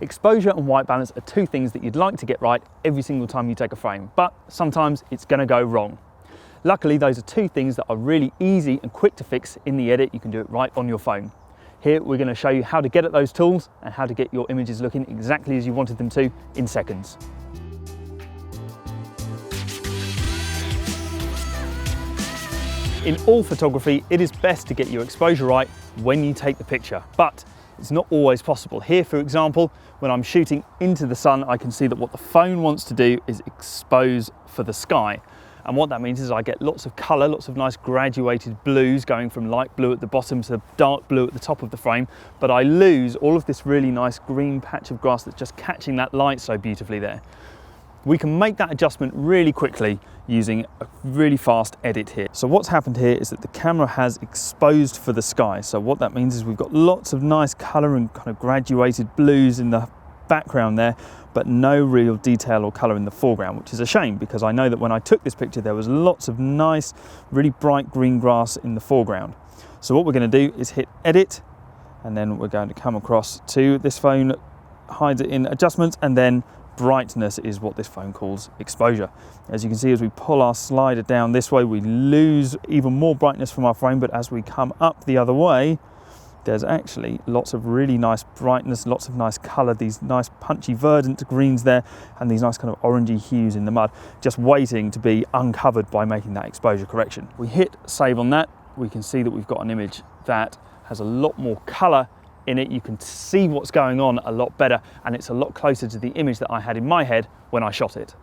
Exposure and white balance are two things that you'd like to get right every single time you take a frame, but sometimes it's going to go wrong. Luckily, those are two things that are really easy and quick to fix in the edit. You can do it right on your phone. Here we're going to show you how to get at those tools and how to get your images looking exactly as you wanted them to in seconds. In all photography, it is best to get your exposure right when you take the picture, but it's not always possible. Here, for example, when I'm shooting into the sun, I can see that what the phone wants to do is expose for the sky. And what that means is I get lots of colour, lots of nice graduated blues going from light blue at the bottom to dark blue at the top of the frame, but I lose all of this really nice green patch of grass that's just catching that light so beautifully there. We can make that adjustment really quickly using a really fast edit here. So what's happened here is that the camera has exposed for the sky. So what that means is we've got lots of nice colour and kind of graduated blues in the background there, but no real detail or colour in the foreground, which is a shame because I know that when I took this picture there was lots of nice, really bright green grass in the foreground. So what we're going to do is hit edit, and then we're going to come across to this phone, hide it in adjustments, and then brightness is what this phone calls exposure. As you can see, as we pull our slider down this way, we lose even more brightness from our frame, but as we come up the other way, there's actually lots of really nice brightness, lots of nice colour, these nice punchy verdant greens there, and these nice kind of orangey hues in the mud, just waiting to be uncovered by making that exposure correction. We hit save on that, we can see that we've got an image that has a lot more colour in it. You can see what's going on a lot better, and it's a lot closer to the image that I had in my head when I shot it.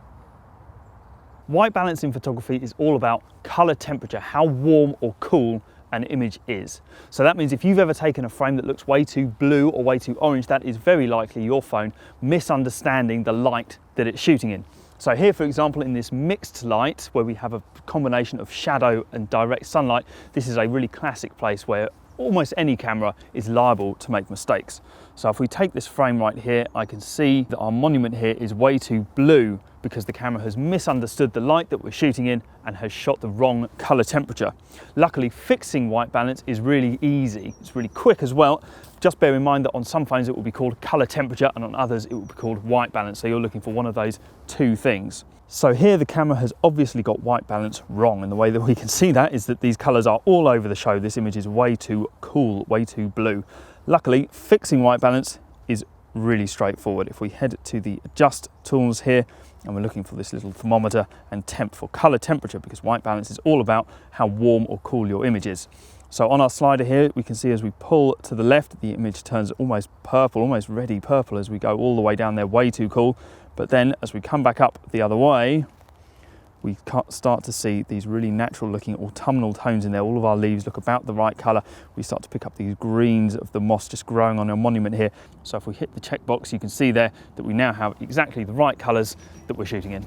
White balance in photography is all about colour temperature, how warm or cool an image is. So that means if you've ever taken a frame that looks way too blue or way too orange, that is very likely your phone misunderstanding the light that it's shooting in. So here, for example, in this mixed light where we have a combination of shadow and direct sunlight, this is a really classic place where almost any camera is liable to make mistakes. So if we take this frame right here, I can see that our monument here is way too blue because the camera has misunderstood the light that we're shooting in and has shot the wrong color temperature. Luckily, fixing white balance is really easy. It's really quick as well. Just bear in mind that on some phones it will be called color temperature and on others it will be called white balance. So you're looking for one of those two things. So here the camera has obviously got white balance wrong, and the way that we can see that is that these colours are all over the show. This image is way too cool, way too blue. Luckily, fixing white balance is really straightforward. If we head to the adjust tools here, and we're looking for this little thermometer and temp for colour temperature, because white balance is all about how warm or cool your image is. So on our slider here, we can see as we pull to the left, the image turns almost purple, almost reddy purple as we go all the way down there, way too cool. But then as we come back up the other way, we start to see these really natural looking autumnal tones in there. All of our leaves look about the right colour. We start to pick up these greens of the moss just growing on our monument here. So if we hit the checkbox, you can see there that we now have exactly the right colours that we're shooting in.